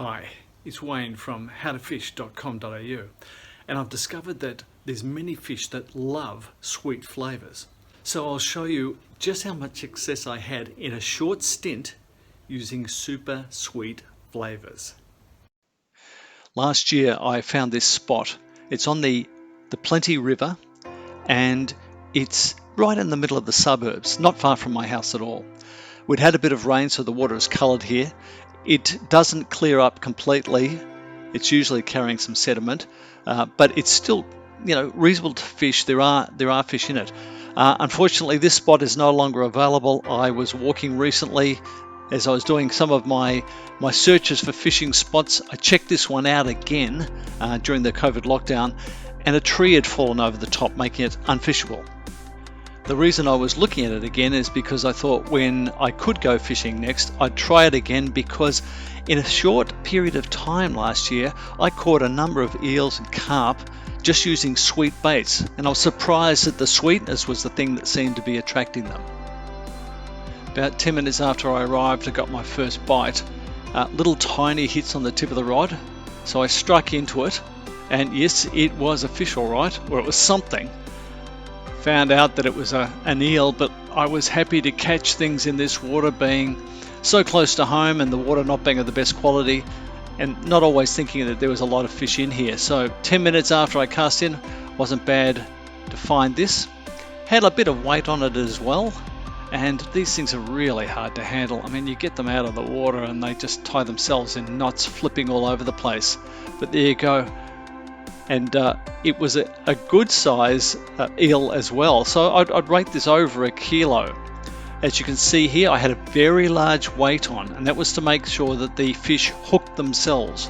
Hi, it's Wayne from howtofish.com.au, and I've discovered that there's many fish that love sweet flavours. So I'll show you just how much success I had in a short stint using super sweet flavours. Last year I found this spot. It's on the Plenty River, and it's right in the middle of the suburbs, not far from my house at all. We'd had a bit of rain, so the water is coloured here. It doesn't clear up completely. It's usually carrying some sediment, but it's still, reasonable to fish. There are fish in it. Unfortunately, this spot is no longer available. I was walking recently as I was doing some of my searches for fishing spots. I checked this one out again during the COVID lockdown, and a tree had fallen over the top, making it unfishable. The reason I was looking at it again is because I thought when I could go fishing next, I'd try it again, because in a short period of time last year, I caught a number of eels and carp just using sweet baits, and I was surprised that the sweetness was the thing that seemed to be attracting them. About 10 minutes after I arrived, I got my first bite. Little tiny hits on the tip of the rod, so I struck into it, and yes, it was a fish all right, or it was something. Found out that it was an eel, but I was happy to catch things in this water, being so close to home and the water not being of the best quality, and not always thinking that there was a lot of fish in here. So 10 minutes after I cast in, wasn't bad to find this. Had a bit of weight on it as well, and these things are really hard to handle. I mean, you get them out of the water and they just tie themselves in knots, flipping all over the place. But there you go. And it was a good size eel as well, so I'd rate this over a kilo. As you can see here, I had a very large weight on, and that was to make sure that the fish hooked themselves.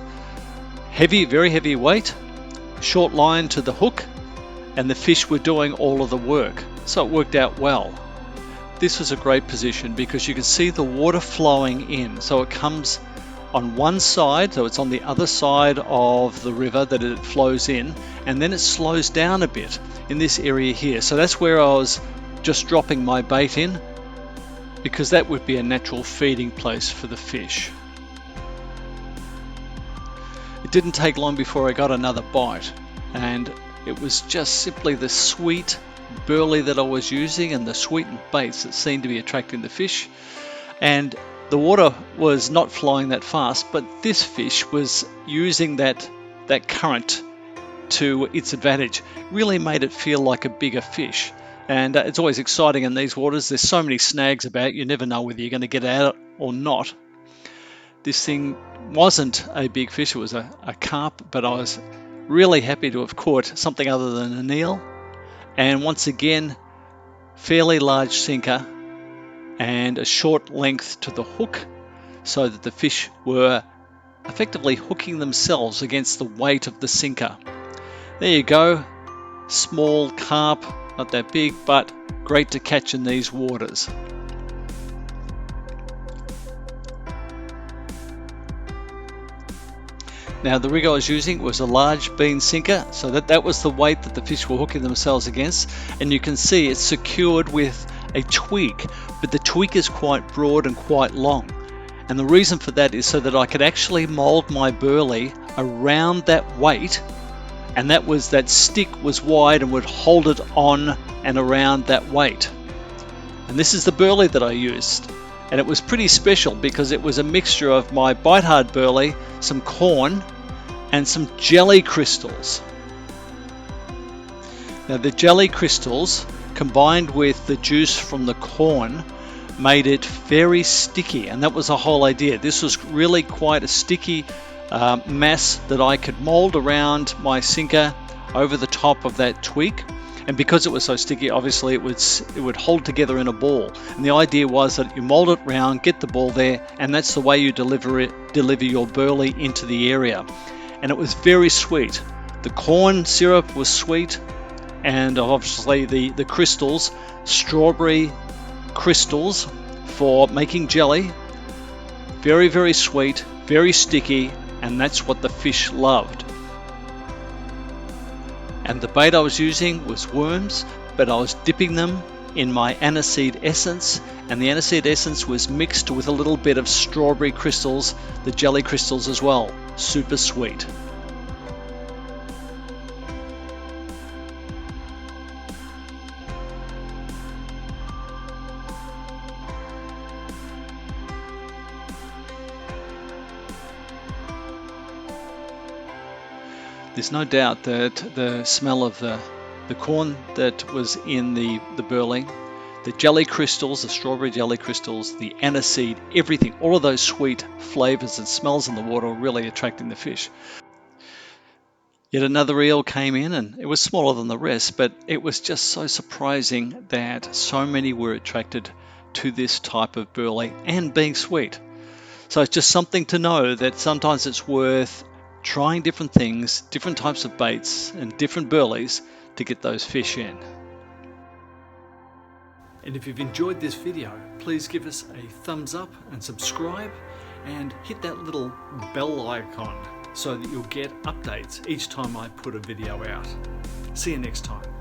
Heavy, very heavy weight, short line to the hook, and the fish were doing all of the work, so it worked out well. This was a great position because you can see the water flowing in, so it comes on one side, so it's on the other side of the river that it flows in, and then it slows down a bit in this area here. So that's where I was just dropping my bait in, because that would be a natural feeding place for the fish. It didn't take long before I got another bite, and it was just simply the sweet berley that I was using and the sweetened baits that seemed to be attracting the fish. And the water was not flowing that fast, but this fish was using that current to its advantage. Really made it feel like a bigger fish. And it's always exciting in these waters. There's so many snags about, you never know whether you're going to get out or not. This thing wasn't a big fish, it was a carp, but I was really happy to have caught something other than an eel. And once again, fairly large sinker and a short length to the hook, so that the fish were effectively hooking themselves against the weight of the sinker. There you go, small carp, not that big, but great to catch in these waters. Now the rig I was using was a large bean sinker, so that was the weight that the fish were hooking themselves against, and you can see it's secured with a tweak, but the tweak is quite broad and quite long, and the reason for that is so that I could actually mold my berley around that weight, and that stick was wide and would hold it on and around that weight. And this is the berley that I used, and it was pretty special because it was a mixture of my bite hard berley, some corn, and some jelly crystals. Now the jelly crystals combined with the juice from the corn made it very sticky, and that was the whole idea. This was really quite a sticky mass that I could mold around my sinker over the top of that tweak, and because it was so sticky, obviously it would hold together in a ball, and the idea was that you mold it round, get the ball there, and that's the way you deliver your berley into the area. And it was very sweet. The corn syrup was sweet, and obviously the crystals, strawberry crystals for making jelly, very, very sweet, very sticky, and that's what the fish loved. And the bait I was using was worms, but I was dipping them in my aniseed essence, and the aniseed essence was mixed with a little bit of strawberry crystals, the jelly crystals as well. Super sweet. There's no doubt that the smell of the corn that was in the berley, the jelly crystals, the strawberry jelly crystals, the aniseed, everything, all of those sweet flavors and smells in the water were really attracting the fish. Yet another eel came in, and it was smaller than the rest, but it was just so surprising that so many were attracted to this type of berley and being sweet. So it's just something to know that sometimes it's worth trying different things, different types of baits and different berleys to get those fish in. And if you've enjoyed this video, please give us a thumbs up and subscribe, and hit that little bell icon so that you'll get updates each time I put a video out. See you next time.